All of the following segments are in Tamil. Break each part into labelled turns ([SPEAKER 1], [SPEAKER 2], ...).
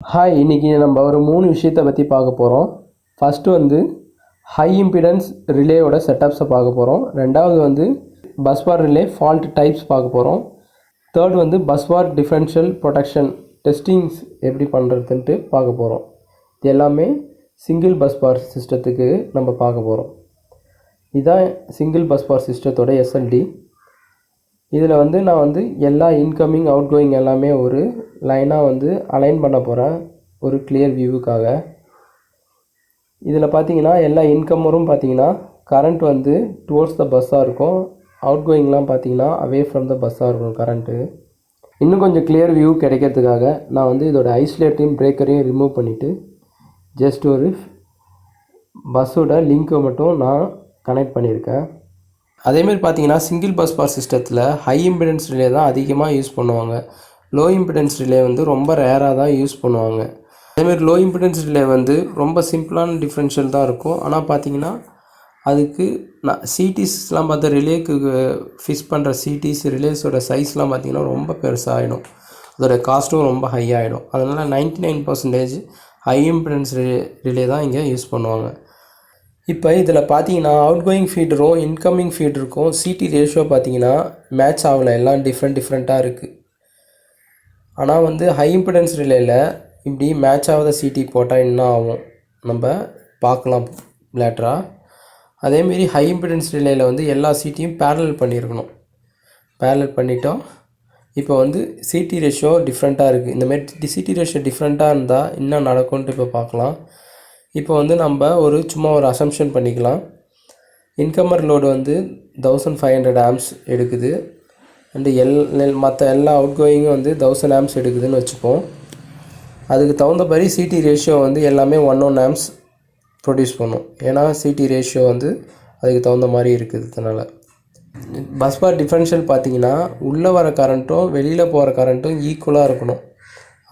[SPEAKER 1] ஹாய், இன்றைக்கி நம்ம ஒரு 3 விஷயத்தை பற்றி பார்க்க போகிறோம். ஃபஸ்ட்டு வந்து ஹை இம்பிடன்ஸ் ரிலேயோட செட்டப்ஸை பார்க்க போகிறோம். ரெண்டாவது வந்து பஸ்பார் ரிலே ஃபால்ட் டைப்ஸ் பார்க்க போகிறோம். தேர்ட் வந்து பஸ்பார் டிஃபரன்ஷியல் ப்ரொடெக்ஷன் டெஸ்டிங்ஸ் எப்படி பண்ணுறதுன்ட்டு பார்க்க போகிறோம். இது எல்லாமே சிங்கிள் பஸ்பார் சிஸ்டத்துக்கு நம்ம பார்க்க போகிறோம். இதுதான் சிங்கிள் பஸ்பார் சிஸ்டத்தோட எஸ்எல்டி. இதில் வந்து நான் வந்து எல்லா இன்கமிங் அவுட் கோயிங் எல்லாமே ஒரு லைனாக வந்து அலைன் பண்ண போகிறேன் ஒரு கிளியர் வியூவுக்காக. இதில் பார்த்தீங்கன்னா எல்லா இன்கமரும் பார்த்தீங்கன்னா கரண்ட் வந்து டுவோர்ட்ஸ் த பஸ்ஸாக இருக்கும். அவுட் கோயிங்லாம் பார்த்தீங்கன்னா அவே ஃப்ரம் த பஸ்ஸாக இருக்கும் கரண்ட்டு. இன்னும் கொஞ்சம் கிளியர் வியூ கிடைக்கிறதுக்காக நான் வந்து இதோட ஐசோலேட்டையும் பிரேக்கரையும் ரிமூவ் பண்ணிவிட்டு ஜஸ்ட் ஒரு பஸ்ஸோட லிங்க்கை மட்டும் நான் கனெக்ட் பண்ணியிருக்கேன். அதேமாதிரி பார்த்தீங்கன்னா சிங்கிள் பஸ் பார் சிஸ்டத்தில் ஹை இம்பிடன்ஸ் ரிலே தான் அதிகமாக யூஸ் பண்ணுவாங்க. லோ இம்பிடன்ஸ் ரிலே வந்து ரொம்ப ரேராக தான் யூஸ் பண்ணுவாங்க. அதேமாதிரி லோ இம்பிடன்ஸ் ரிலே வந்து ரொம்ப சிம்பிளான டிஃப்ரென்ஷியல் தான் இருக்கும். ஆனால் பார்த்தீங்கன்னா அதுக்கு சிடிஸ்லாம் பார்த்தா ரிலேக்கு ஃபிக்ஸ் பண்ணுற சிடிஸ் ரிலேஸோட சைஸ்லாம் பார்த்திங்கன்னா ரொம்ப பெருசாகிடும். அதோட காஸ்ட்டும் ரொம்ப ஹை ஆகிடும். அதனால் 99% ஹை இம்பிடன்ஸ் ரிலே தான் இங்கே யூஸ் பண்ணுவாங்க. இப்போ இதில் பார்த்தீங்கன்னா அவுட் கோயிங் ஃபீடரும் இன்கமிங் ஃபீடருக்கும் சிடி ரேஷியோ பார்த்தீங்கன்னா மேட்ச் ஆகலை. எல்லாம் டிஃப்ரெண்ட்டாக இருக்குது. ஆனால் வந்து ஹை இம்பிடன்ஸ் ரிலேயில் இப்படி மேட்ச் ஆகாத சிடி போட்டால் என்ன ஆகும் நம்ம பார்க்கலாம் லேட்டராக. அதேமாரி ஹை இம்பிடன்ஸ் ரிலேயில் வந்து எல்லா சிட்டியும் பேரலல் பண்ணியிருக்கணும். பேரலல் பண்ணிட்டோம். இப்போ வந்து சிடி ரேஷியோ டிஃப்ரெண்ட்டாக இருக்குது. இந்தமாரி சிடி ரேஷியோ டிஃப்ரெண்ட்டாக இருந்தால் என்ன நடக்கும்ன்ட்டு இப்போ பார்க்கலாம். இப்போ வந்து நம்ம சும்மா ஒரு அசம்ஷன் பண்ணிக்கலாம். இன்கமர் லோடு வந்து 1500 ஆம்ஸ் எடுக்குது. அண்டு மற்ற எல்லா அவுட் கோயிங்கும் வந்து 1000 ஆம்ஸ் எடுக்குதுன்னு வச்சுப்போம். அதுக்கு தகுந்தபடி சிடி ரேஷியோ வந்து எல்லாமே 1 ஆம்ஸ் ப்ரொடியூஸ் பண்ணும். ஏன்னா சிடி ரேஷியோ வந்து அதுக்கு தகுந்த மாதிரி இருக்கிறதுனால. பஸ்பார் டிஃபரன்ஷியல் பார்த்திங்கன்னா உள்ளே வர கரண்ட்டும் வெளியில் போகிற கரண்ட்டும் ஈக்குவலாக இருக்கணும்.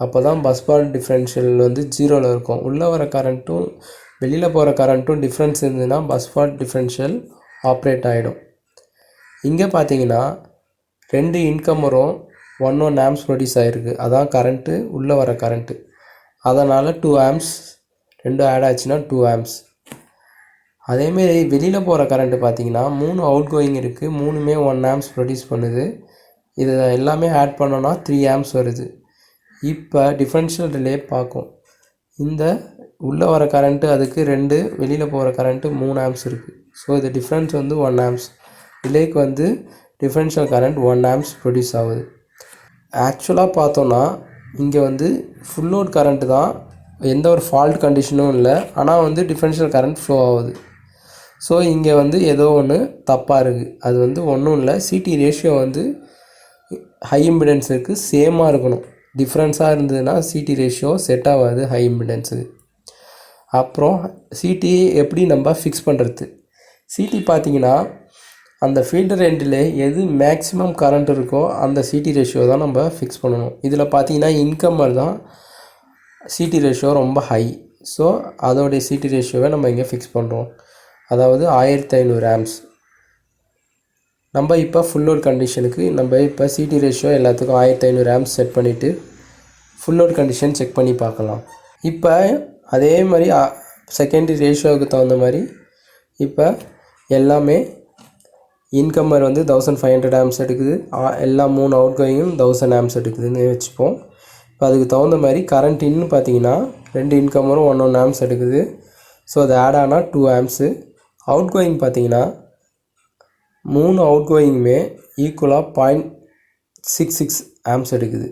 [SPEAKER 1] அப்போ தான் பஸ்பார் டிஃப்ரென்ஷியல் வந்து 0ல் இருக்கும். உள்ளே வர கரண்ட்டும் வெளியில் போகிற கரண்ட்டும் டிஃப்ரென்ஸ் இருந்ததுன்னா பஸ்பார் டிஃப்ரென்ஷியல் ஆப்ரேட் ஆகிடும். இங்கே பார்த்தீங்கன்னா 2 இன்கமரும் 1 ஆம்ஸ் ப்ரொடியூஸ் ஆகிருக்கு. அதான் கரண்ட்டு, உள்ளே வர கரண்ட்டு. அதனால் 2 ஆம்ஸ் 2 ஆட் ஆச்சுன்னா 2 ஆம்ஸ். அதேமாரி வெளியில் போகிற கரண்ட்டு பார்த்தீங்கன்னா 3 அவுட் கோயிங் இருக்குது. 3மே 1 ஆம்ஸ் ப்ரொடியூஸ் பண்ணுது. இதை எல்லாமே ஆட் பண்ணோன்னா 3 ஆம்ஸ் வருது. இப்போ டிஃபரன்ஷியல் ரிலே பார்க்கும். இந்த உள்ளே வர கரண்ட்டு அதுக்கு 2, வெளியில் போகிற கரண்ட்டு 3 ஆம்ஸ் இருக்குது. ஸோ இது டிஃப்ரென்ஸ் வந்து 1 ஆம்ஸ். ரிலேக்கு வந்து டிஃபரன்ஷியல் கரண்ட் 1 ஆம்ஸ் ப்ரொடியூஸ் ஆகுது. ஆக்சுவலாக பார்த்தோன்னா இங்கே வந்து ஃபுல் லோட் கரண்ட்டு தான், எந்த ஒரு ஃபால்ட் கண்டிஷனும் இல்லை. ஆனால் வந்து டிஃபரன்ஷியல் கரண்ட் ஃப்ளோ ஆகுது. ஸோ இங்கே வந்து ஏதோ ஒன்று தப்பாக இருக்குது. அது வந்து ஒன்றும் இல்லை, சிடி ரேஷியோ வந்து ஹை இம்பிடன்ஸுக்கு சேமாக இருக்கணும். டிஃப்ரென்ஸாக இருந்ததுன்னா சிடி ரேஷியோ செட் ஆகாது ஹை இம்பிடன்ஸுக்கு. அப்புறம் சிடி எப்படி நம்ம ஃபிக்ஸ் பண்ணுறது? சிடி பார்த்திங்கன்னா அந்த ஃபீல்டர் எண்டில் எது மேக்ஸிமம் கரண்ட் இருக்கோ அந்த சிடி ரேஷியோ தான் நம்ம ஃபிக்ஸ் பண்ணணும். இதில் பார்த்திங்கன்னா இன்கம்மர் தான் சிடி ரேஷியோ ரொம்ப ஹை. ஸோ அதோடைய சிடி ரேஷியோவை நம்ம இங்கே ஃபிக்ஸ் பண்ணுறோம். அதாவது 1500 ஆம்ஸ். நம்ம இப்போ ஃபுல் லோட் கண்டிஷனுக்கு நம்ம இப்போ சிடி ரேஷியோ எல்லாத்துக்கும் 1500 ஆம்ஸ் செட் பண்ணிவிட்டு ஃபுல் லோட் கண்டிஷன் செக் பண்ணி பார்க்கலாம். இப்போ அதே மாதிரி செகண்டரி ரேஷியோவுக்கு தகுந்த மாதிரி இப்போ எல்லாமே இன்கம்மர் வந்து 1500 ஆம்ஸ் எடுக்குது. எல்லா 3 அவுட் கோயிங்கும் 1000 ஆம்ஸ் எடுக்குதுன்னு வச்சுப்போம். இப்போ அதுக்கு தகுந்த மாதிரி கரண்ட் இன்னும் பார்த்தீங்கன்னா 2 இன்கம்மரும் 1 ஆம்ஸ் எடுக்குது. ஸோ அது ஆட் ஆனால் 2 ஆம்ஸு. அவுட் கோயிங் பார்த்தீங்கன்னா 3 அவுட் கோயிங்குமே ஈக்குவலாக 0.66 ஆம்ஸ் எடுக்குது.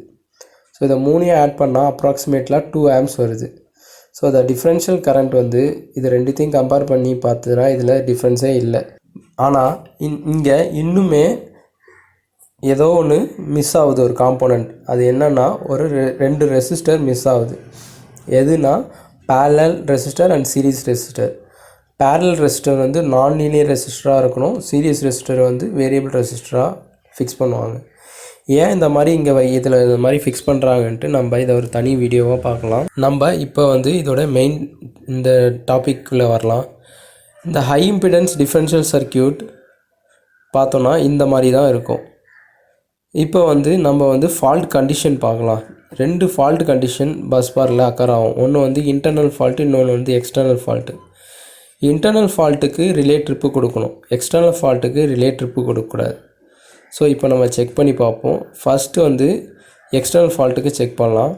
[SPEAKER 1] ஸோ இதை 3ஐயும் ஆட் பண்ணால் அப்ராக்சிமேட்லாக 2 ஆம்ஸ் வருது. ஸோ இந்த டிஃப்ரென்ஷியல் கரண்ட் வந்து இது ரெண்டுத்தையும் கம்பேர் பண்ணி பார்த்ததுனா இதில் டிஃப்ரென்ஸே இல்லை. ஆனால் இங்கே இன்னுமே ஏதோ ஒன்று மிஸ் ஆகுது, ஒரு காம்போனண்ட். அது என்னென்னா ஒரு 2 ரெசிஸ்டர் மிஸ் ஆகுது. எதுனா parallel resistor and series resistor. Parallel resistor வந்து நான் லீனியர் ரெசிஸ்டராக இருக்கணும். சீரிஸ் ரெசிஸ்டர் வந்து வேரியபிள் ரெசிஸ்டராக ஃபிக்ஸ் பண்ணுவாங்க. ஏன் இந்த மாதிரி இதில் இந்த மாதிரி ஃபிக்ஸ் பண்ணுறாங்கன்ட்டு நம்ம இதை ஒரு தனி வீடியோவாக பார்க்கலாம். நம்ம இப்போ வந்து இதோட மெயின் இந்த டாப்பிக்குள்ளே வரலாம். இந்த ஹை இம்பிடன்ஸ் டிஃபரன்ஷியல் சர்க்கியூட் பார்த்தோன்னா இந்த மாதிரி தான் இருக்கும். இப்போ வந்து நம்ம வந்து ஃபால்ட் கண்டிஷன் பார்க்கலாம். ரெண்டு ஃபால்ட் கண்டிஷன் பஸ் பாரில் அக்கர் ஆகும். ஒன்று வந்து இன்டர்னல் ஃபால்ட்டு, இன்னொன்று வந்து எக்ஸ்டர்னல் ஃபால்ட்டு. இன்டர்னல் ஃபால்ட்டுக்கு ரிலே ட்ரிப்பு கொடுக்கணும், எக்ஸ்டர்னல் ஃபால்ட்டுக்கு ரிலே ட்ரிப்பு கொடுக்கக்கூடாது. ஸோ இப்போ நம்ம செக் பண்ணி பார்ப்போம். ஃபஸ்ட்டு வந்து எக்ஸ்டர்னல் ஃபால்ட்டுக்கு செக் பண்ணலாம்.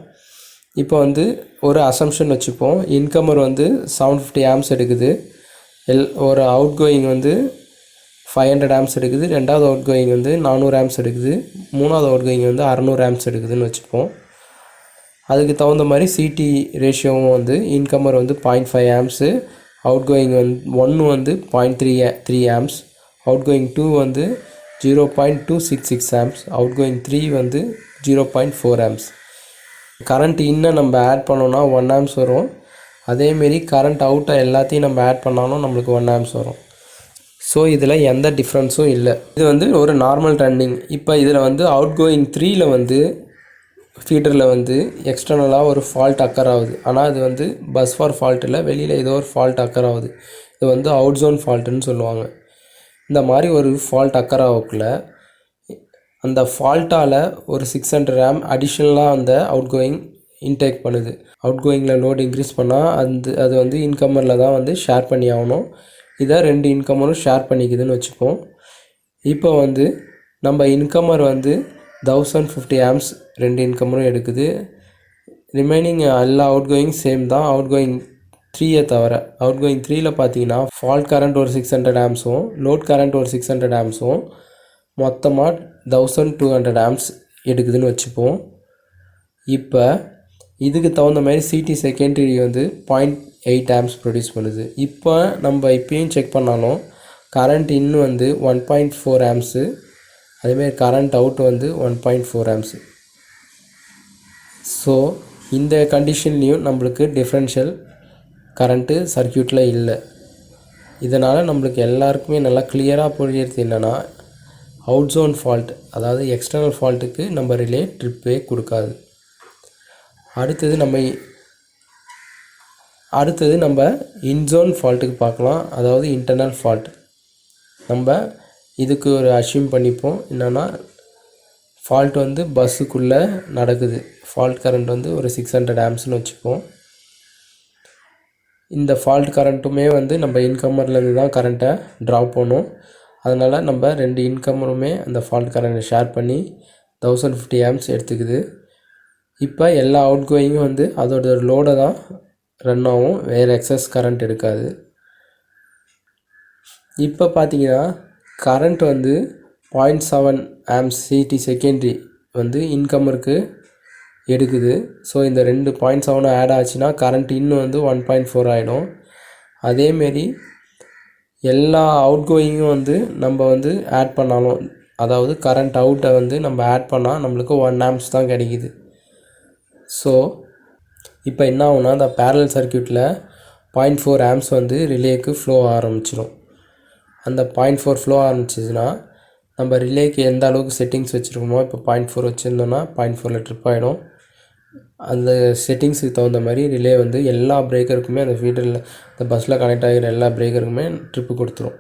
[SPEAKER 1] இப்போ வந்து ஒரு அசம்ஷன் வச்சுப்போம். இன்கமர் வந்து 750 ஆம்ஸ் எடுக்குது, ஒரு அவுட் கோயிங் வந்து 500 ஆம்ஸ் எடுக்குது, ரெண்டாவது அவுட் கோயிங் வந்து 400 ஆம்ஸ் எடுக்குது, மூணாவது அவுட் கோயிங் வந்து 600 ஆம்ஸ் எடுக்குதுன்னு வச்சுப்போம். அதுக்கு தகுந்த மாதிரி சிடி ரேஷியோவும் வந்து இன்கமர் வந்து 0.5 ஆம்ஸு, அவுட் கோயிங் வந்து 1 வந்து 0.3 ஆம்ஸ், அவுட் கோயிங் 2 வந்து 0.266 ஆம்ஸ், அவுட் கோயிங் 3 வந்து 0.4 ஆம்ஸ். கரண்ட் இன்னும் நம்ம ஆட் பண்ணோன்னா 1 ஆம்ஸ் வரும். அதேமாரி கரண்ட் அவுட்டை எல்லாத்தையும் நம்ம ஆட் பண்ணாலும் நம்மளுக்கு 1 ஆம்ஸ் வரும். ஸோ இதில் எந்த டிஃப்ரென்ஸும் இல்லை. இது வந்து ஒரு நார்மல் ரன்னிங். இப்போ இதில் வந்து அவுட் கோயிங் 3ல் வந்து ஃபீடரில் வந்து எக்ஸ்டர்னலாக ஒரு ஃபால்ட் அக்கர் ஆகுது. ஆனால் அது வந்து பஸ் ஃபார் ஃபால்ட்டில் வெளியில் ஏதோ ஒரு ஃபால்ட் அக்கர் ஆகுது. இது வந்து அவுட் ஜோன் ஃபால்ட்டுன்னு சொல்லுவாங்க. இந்த மாதிரி ஒரு ஃபால்ட் அக்கர் ஆகக்குள்ள அந்த ஃபால்ட்டால் ஒரு 600 ஆம் அடிஷ்னலாக அந்த அவுட் கோயிங் இன்டேக் பண்ணுது. அவுட் கோயிங்கில் லோடு இன்க்ரீஸ் பண்ணால் அது வந்து இன்கமரில் தான் வந்து ஷேர் பண்ணி ஆகணும். இதை ரெண்டு இன்கமரும் ஷேர் பண்ணிக்குதுன்னு வச்சுப்போம். இப்போ வந்து நம்ம இன்கமர் வந்து 1050 ஆம்ஸ் ரெண்டு இன்கமரும் எடுக்குது. ரிமைனிங் எல்லா அவுட் கோயிங் சேம் தான், அவுட் கோயிங் 3 தவிர. அவுட் கோயிங் 3ல் பார்த்தீங்கன்னா ஃபால்ட் கரண்ட் ஒரு 600 ஆம்ஸும் லோட் கரண்ட் ஒரு 600 ஆம்ஸும் மொத்தமாக 1200 ஆம்ஸ் எடுக்குதுன்னு வச்சுப்போம். இப்போ இதுக்கு தகுந்த மாதிரி சிடி செகண்டரி வந்து 0.8 ஆம்ஸ் ப்ரொடியூஸ் பண்ணுது. இப்போ நம்ம இப்பயும் செக் பண்ணாலும் கரண்ட் இன்னும் வந்து 1.4 ஆம்ஸு, அதேமாதிரி கரண்ட் அவுட் வந்து 1.4 ஆம்ஸு. ஸோ இந்த கண்டிஷன்லேயும் நம்மளுக்கு டிஃப்ரென்ஷியல் கரண்ட்டு சர்க்யூட்டில் இல்லை. இதனால் நம்மளுக்கு எல்லாருக்குமே நல்லா கிளியராக புரியுறது என்னென்னா, அவுட் ஜோன் ஃபால்ட் அதாவது எக்ஸ்டர்னல் ஃபால்ட்டுக்கு நம்ம ரிலே ட்ரிப்பே கொடுக்காது. அடுத்தது நம்ம இன்ஜோன் ஃபால்ட்டுக்கு பார்க்கலாம், அதாவது இன்டர்னல் ஃபால்ட். நம்ம இதுக்கு ஒரு அஷ்யூம் பண்ணிப்போம். என்னென்னா ஃபால்ட் வந்து பஸ்ஸுக்குள்ளே நடக்குது. ஃபால்ட் கரண்ட் வந்து ஒரு 600 ஆம்ஸ்னு வச்சுப்போம். இந்த ஃபால்ட் கரண்ட்டுமே வந்து நம்ம இன்கமர்லேருந்து தான் கரண்ட்டை ட்ராப் பண்ணும். அதனால் நம்ம ரெண்டு இன்கமருமே அந்த ஃபால்ட் கரண்ட்டை ஷேர் பண்ணி 1050 ஆம்ஸ் எடுத்துக்குது. இப்போ எல்லா அவுட் கோயிங்கும் வந்து அதோட லோடை தான் ரன் ஆகும், வேறு எக்ஸஸ் கரண்ட் எடுக்காது. இப்போ பார்த்தீங்கன்னா கரண்ட் வந்து 0.7 ஆம்ஸ் சிடி செகண்டரி வந்து இன்கமருக்கு எடுக்குது. ஸோ இந்த ரெண்டு 0.7 ஆட் ஆச்சுன்னா கரண்ட் இன்னும் வந்து 1.4 ஆகிடும். அதேமாரி எல்லா அவுட் கோயிங்கும் வந்து நம்ம வந்து ஆட் பண்ணாலும், அதாவது கரண்ட் அவுட்டை வந்து நம்ம ஆட் பண்ணால் நம்மளுக்கு 1 ஆம்ஸ் தான் கிடைக்கிது. ஸோ இப்போ என்ன ஆகுனா அந்த பேரலல் சர்க்யூட்டில் 0.4 ஆம்ஸ் வந்து ரிலேக்கு ஃப்ளோ ஆரம்பிச்சிடும். அந்த 0.4 ஃப்ளோ ஆரம்பிச்சிதுன்னா நம்ம ரிலேக்கு எந்த அளவுக்கு செட்டிங்ஸ் வச்சுருக்கோமோ, இப்போ 0.4 வச்சுருந்தோன்னா 0.4ல் ட்ரிப் ஆகிடும். அந்த செட்டிங்ஸுக்கு தகுந்த மாதிரி ரிலே வந்து எல்லா பிரேக்கருக்குமே அந்த ஃபீடரில் இந்த பஸ்ஸில் கனெக்ட் ஆகிற எல்லா பிரேக்கருக்குமே ட்ரிப்பு கொடுத்துரும்.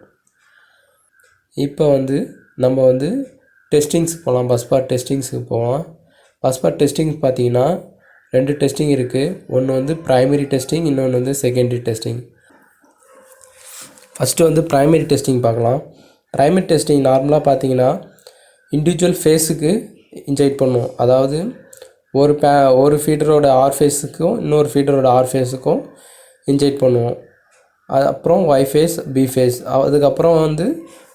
[SPEAKER 1] இப்போ வந்து நம்ம வந்து டெஸ்டிங்ஸுக்கு போகலாம், பஸ் பார் டெஸ்டிங்ஸுக்கு போகலாம். பஸ் பார் டெஸ்டிங் பார்த்தீங்கன்னா ரெண்டு டெஸ்டிங் இருக்குது. ஒன்று வந்து ப்ரைமரி டெஸ்டிங், இன்னொன்று வந்து செகண்டரி டெஸ்டிங். ஃபஸ்ட்டு வந்து ப்ரைமரி டெஸ்டிங் பார்க்கலாம். ப்ரைமரி டெஸ்டிங் நார்மலாக பார்த்தீங்கன்னா இண்டிவிஜுவல் ஃபேஸுக்கு இன்ஜெக்ட் பண்ணுவோம். அதாவது ஒரு ஃபீடரோட ஆர் ஃபேஸுக்கும் இன்னொரு ஃபீடரோட ஆர் ஃபேஸுக்கும் இன்ஜெக்ட் பண்ணுவோம். அப்புறம் ஒய் ஃபேஸ், பி ஃபேஸ், அதுக்கப்புறம் வந்து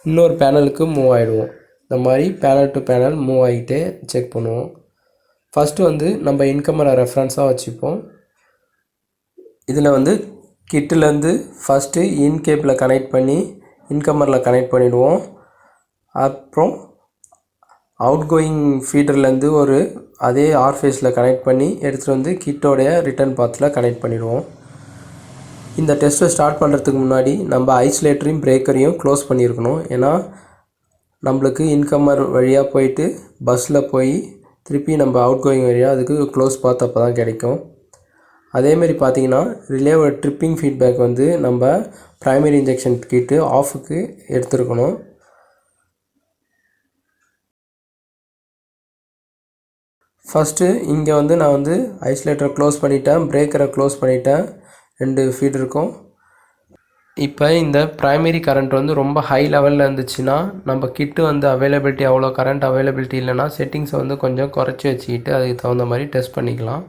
[SPEAKER 1] இன்னொரு பேனலுக்கு மூவ் ஆகிடுவோம். இந்த மாதிரி பேனல் டு பேனல் மூவ் ஆகிட்டே செக் பண்ணுவோம். ஃபஸ்ட்டு வந்து நம்ம இன்கமரை ரெஃபரன்ஸாக வச்சுப்போம். இதில் வந்து கிட்டிலேருந்து ஃபஸ்ட்டு இன் கேப்பில் கனெக்ட் பண்ணி இன்கமரில் கனெக்ட் பண்ணிவிடுவோம். அப்புறம் அவுட் கோயிங் ஃபீடர்லேருந்து ஒரு அதே ஆர் ஃபேஸில் கனெக்ட் பண்ணி எடுத்துகிட்டு வந்து கிட்டோடைய ரிட்டர்ன் பாத்தில் கனெக்ட் பண்ணிவிடுவோம். இந்த டெஸ்ட்டை ஸ்டார்ட் பண்ணுறதுக்கு முன்னாடி நம்ம ஐசோலேட்டரையும் பிரேக்கரையும் க்ளோஸ் பண்ணியிருக்கணும். ஏன்னா நம்மளுக்கு இன்கமர் வழியாக போயிட்டு பஸ்ஸில் போய் திருப்பி நம்ம அவுட் கோயிங் வழியாக அதுக்கு க்ளோஸ் பாத் அப்போ தான் கிடைக்கும். அதேமாரி பார்த்திங்கன்னா ரிலேவோட ட்ரிப்பிங் ஃபீட்பேக் வந்து நம்ம ப்ரைமரி இன்ஜெக்ஷன் கிட்டு ஆஃபுக்கு எடுத்துருக்கணும். ஃபஸ்ட்டு இங்கே வந்து நான் வந்து ஐசோலேட்டரை க்ளோஸ் பண்ணிட்டேன், பிரேக்கரை க்ளோஸ் பண்ணிட்டேன், 2 ஃபீட் இருக்கும். இப்போ இந்த ப்ரைமரி கரண்ட் வந்து ரொம்ப ஹை லெவலில் இருந்துச்சுன்னா நம்ம கிட்டு வந்து அவைலபிலிட்டி அவ்வளோ கரண்ட் அவைலபிலிட்டி இல்லைன்னா செட்டிங்ஸை வந்து கொஞ்சம் குறைச்சி வச்சுக்கிட்டு அதுக்கு தகுந்த மாதிரி டெஸ்ட் பண்ணிக்கலாம்.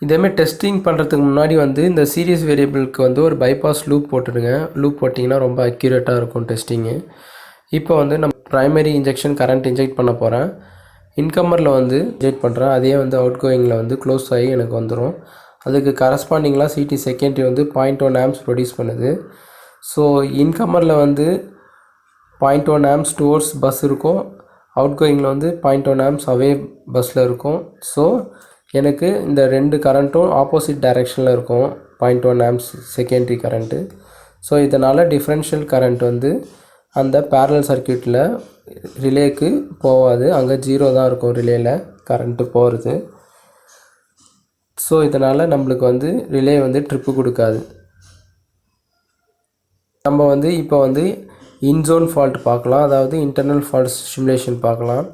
[SPEAKER 1] இதேமாதிரி டெஸ்டிங் பண்ணுறதுக்கு முன்னாடி வந்து இந்த சீரியஸ் வேரியபிளுக்கு வந்து ஒரு பைபாஸ் லூப் போட்டுடுங்க. லூப் போட்டிங்கன்னா ரொம்ப அக்யூரேட்டாக இருக்கும் டெஸ்டிங்கு. இப்போ வந்து நம்ம ப்ரைமரி இன்ஜெக்ஷன் கரண்ட் இன்ஜெக்ட் பண்ண போகிறேன். இன்கம்மரில் வந்து இன்ஜெக்ட் பண்ணுறேன், அதே வந்து அவுட் கோயிங்கில் வந்து க்ளோஸ் ஆகி எனக்கு வந்துடும். அதுக்கு கரஸ்பாண்டிங்லாம் சிடி செகண்டரி வந்து 0.1 ஆம்ஸ் ப்ரொடியூஸ் பண்ணுது. ஸோ இன்கம்மரில் வந்து 0.1 ஆம்ஸ் டுவோர்ட்ஸ் பஸ் இருக்கும், அவுட் கோயிங்கில் வந்து 0.1 ஆம்ஸ் அவே பஸ்ஸில் இருக்கும். ஸோ எனக்கு இந்த 2 கரண்ட்டும் ஆப்போசிட் டைரெக்ஷனில் இருக்கும், 0.1 ஆம்ஸ் செகண்டரி கரண்ட்டு. ஸோ இதனால் டிஃப்ரென்ஷியல் கரண்ட் வந்து அந்த பேரலல் சர்க்யூட்டில் ரிலேக்கு போகாது, அங்கே 0 தான் இருக்கும் ரிலேயில் கரண்ட்டு போகிறது. ஸோ இதனால் நம்மளுக்கு வந்து ரிலே வந்து ட்ரிப்பு கொடுக்காது. நம்ம வந்து இப்போ வந்து இன்ஜோன் ஃபால்ட் பார்க்கலாம், அதாவது இன்டர்னல் ஃபால்ட் ஸ்டிமுலேஷன் பார்க்கலாம்.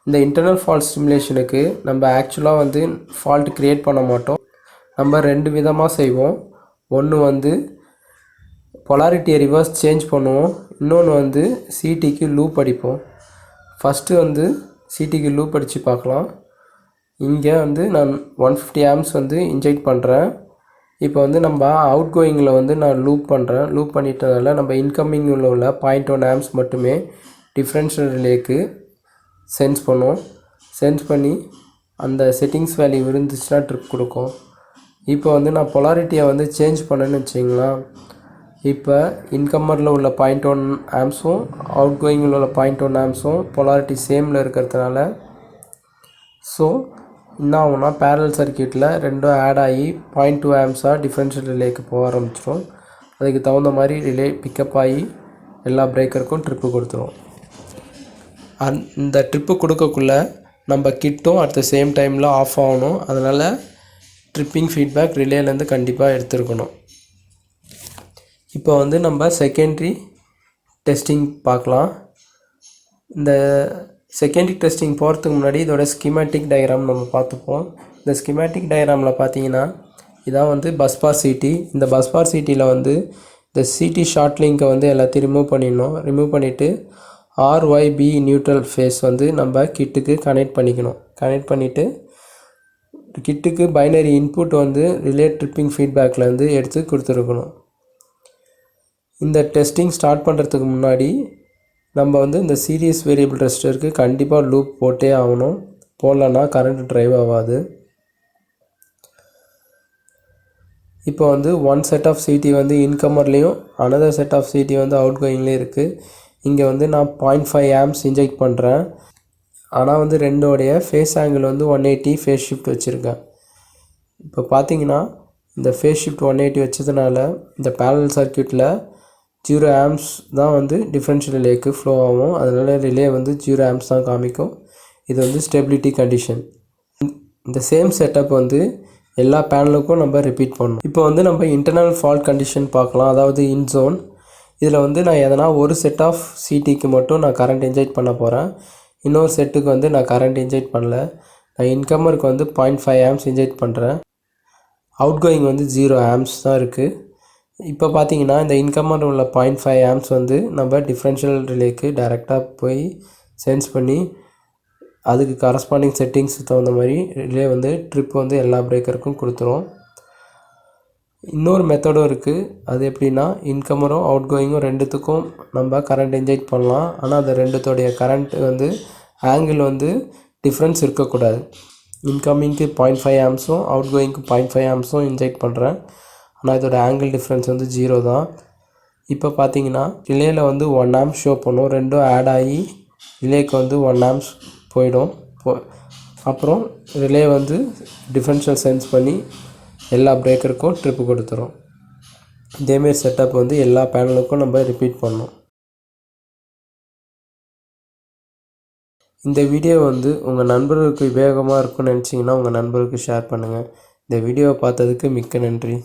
[SPEAKER 1] இந்த இன்டர்னல் ஃபால்ட் ஸ்டிமுலேஷனுக்கு நம்ம ஆக்சுவலாக வந்து ஃபால்ட் க்ரியேட் பண்ண மாட்டோம். நம்ம 2 விதமாக செய்வோம். ஒன்று வந்து பொலாரிட்டியை ரிவர்ஸ் சேஞ்ச் பண்ணுவோம், இன்னொன்று வந்து சிடிக்கு லூப் அடிப்போம். ஃபஸ்ட்டு வந்து சிடிக்கு லூப் அடித்து பார்க்கலாம். இங்கே வந்து நான் 150 ஆம்ஸ் வந்து இன்ஜெக்ட் பண்ணுறேன். இப்போ வந்து நம்ம அவுட் கோயிங்கில் வந்து நான் லூப் பண்ணுறேன். லூப் பண்ணிட்டதால நம்ம இன்கமிங்கில் உள்ள 0.1 ஆம்ஸ் மட்டுமே டிஃப்ரென்ஷியல் ரிலேக்கு சென்ஸ் பண்ணும். சென்ஸ் பண்ணி அந்த செட்டிங்ஸ் வேல்யூ இருந்துச்சுன்னா ட்ரிப் கொடுக்கும். இப்போ வந்து நான் பொலாரிட்டியை வந்து சேஞ்ச் பண்ணேன்னு வச்சிங்களேன். இப்போ இன்கம்மரில் உள்ள 0.1 ஆம்ஸும் அவுட் கோயிங்கில் உள்ள 0.1 ஆம்ஸும் பொலாரிட்டி சேமில் இருக்கிறதுனால ஸோ என்ன ஆகும்னா பேரலல் சர்க்யூட்டில் ரெண்டும் ஆட் ஆகி 0.2 ஆம்ஸாக டிஃப்ரென்ஷியல் ரிலேக்கு போக ஆரம்பிச்சிடும். அதுக்கு தகுந்த மாதிரி ரிலே பிக்கப் ஆகி எல்லா பிரேக்கருக்கும் ட்ரிப்பு கொடுத்துரும். இந்த ட்ரிப்பு கொடுக்கக்குள்ளே நம்ம கிட்டும் அட் த சேம் டைமில் ஆஃப் ஆகணும். அதனால் ட்ரிப்பிங் ஃபீட்பேக் ரிலேலேருந்து கண்டிப்பாக எடுத்துருக்கணும். இப்போ வந்து நம்ம செகண்டரி டெஸ்டிங் பார்க்கலாம். இந்த செகண்டரி டெஸ்டிங் போகிறதுக்கு முன்னாடி இதோட ஸ்கிமேட்டிக் டயக்ராம் நம்ம பார்த்துப்போம். இந்த ஸ்கிமேட்டிக் டயக்ராமில் பார்த்தீங்கன்னா இதான் வந்து பஸ் பார் சிடி. இந்த பஸ் பார் சிடியில் வந்து இந்த சிடி ஷார்ட் லிங்கை வந்து எல்லாத்தையும் ரிமூவ் பண்ணிடணும். ரிமூவ் பண்ணிவிட்டு ஆர்ஒய்பி நியூட்ரல் ஃபேஸ் வந்து நம்ம கிட்டுக்கு கனெக்ட் பண்ணிக்கணும். கனெக்ட் பண்ணிவிட்டு கிட்டுக்கு பைனரி இன்புட் வந்து ரிலே ட்ரிப்பிங் ஃபீட்பேக்கில் வந்து எடுத்து கொடுத்துருக்கணும். இந்த டெஸ்டிங் ஸ்டார்ட் பண்ணுறதுக்கு முன்னாடி நம்ம வந்து இந்த சீரியஸ் வேரியபிள் ரெசிஸ்டருக்கு கண்டிப்பாக லூப் போட்டே ஆகணும். போடலன்னா கரண்ட் ட்ரைவ் ஆகாது. இப்போ வந்து ஒன் செட் ஆஃப் சிடி வந்து இன்கம்மர்லேயும் அனதர் செட் ஆஃப் சிடி வந்து அவுட் கோயிங்லேயும் இருக்குது. இங்கே வந்து நான் 0.5 ஆம்ஸ் இன்ஜெக்ட் பண்ணுறேன். ஆனால் வந்து ரெண்டோடைய ஃபேஸ் ஆங்கிள் வந்து 180 ஃபேஸ் ஷிஃப்ட் வச்சுருக்கேன். இப்போ பார்த்தீங்கன்னா இந்த ஃபேஸ் ஷிஃப்ட் 180 வச்சதுனால இந்த பேரலல் சர்க்யூட்டில் 0 ஆம்ஸ் தான் வந்து டிஃப்ரென்ஷியல் ரிலேக்கு ஃப்ளோ ஆகும். அதனால் ரிலே வந்து 0 ஆம்ஸ் தான் காமிக்கும். இது வந்து ஸ்டெபிலிட்டி கண்டிஷன். இந்த சேம் செட்டப் வந்து எல்லா பேனலுக்கும் நம்ம ரிப்பீட் பண்ணணும். இப்போ வந்து நம்ம இன்டர்னல் ஃபால்ட் கண்டிஷன் பார்க்கலாம், அதாவது இன் ஜோன். இதில் வந்து நான் எதனா ஒரு செட் ஆஃப் சிடிக்கு மட்டும் நான் கரண்ட் இன்ஜெக்ட் பண்ண போகிறேன். இன்னொரு செட்டுக்கு வந்து நான் கரண்ட் இன்ஜெக்ட் பண்ணல. நான் இன்கம்மருக்கு வந்து 0.5 ஆம்ஸ் இன்ஜெக்ட் பண்ணுறேன். அவுட் கோயிங் வந்து 0 ஆம்ஸ் தான் இருக்குது. இப்போ பார்த்தீங்கன்னா இந்த இன்கம்மர் உள்ள 0.5 ஆம்ஸ் வந்து நம்ம டிஃப்ரென்ஷியல் ரிலேக்கு டைரெக்டாக போய் சென்ஸ் பண்ணி அதுக்கு கரஸ்பாண்டிங் செட்டிங்ஸ் தகுந்த மாதிரி ரிலே வந்து ட்ரிப் வந்து எல்லா பிரேக்கருக்கும் கொடுத்துரும். இன்னொரு மெத்தடும் இருக்குது. அது எப்படின்னா இன்கம்மரும் அவுட் கோயிங்கும் ரெண்டுத்துக்கும் நம்ம கரண்ட் இன்ஜெக்ட் பண்ணலாம். ஆனால் அந்த ரெண்டுத்தோடைய கரண்ட் வந்து ஆங்கிள் வந்து டிஃப்ரென்ஸ் இருக்கக்கூடாது. இன்கமிங்க்கு 0.5 ஆம்ஸும் அவுட் கோயிங்க்கு 0.5 ஆம்ஸும் இன்ஜெக்ட் பண்ணுறேன். ஆனால் இதோட ஆங்கிள் டிஃப்ரென்ஸ் வந்து 0 தான். இப்போ பார்த்தீங்கன்னா ரிலேயில் வந்து 1 ஆம்ஸ் ஷோ பண்ணும். ரெண்டும் ஆட் ஆகி ரிலேக்கு வந்து 1 ஆம்ஸ் போயிடும். அப்புறம் ரிலே வந்து டிஃப்ரென்ஷியல் சென்ஸ் பண்ணி எல்லா பிரேக்கருக்கும் ட்ரிப்பு கொடுத்துரும். இதேமாரி செட்டப் வந்து எல்லா பேனலுக்கும் நம்ம ரிப்பீட் பண்ணணும். இந்த வீடியோ வந்து உங்கள் நண்பர்களுக்கு உபயோகமாக இருக்கும்னு நினச்சிங்கன்னா உங்கள் நண்பருக்கு ஷேர் பண்ணுங்கள். இந்த வீடியோவை பார்த்ததுக்கு மிக்க நன்றி.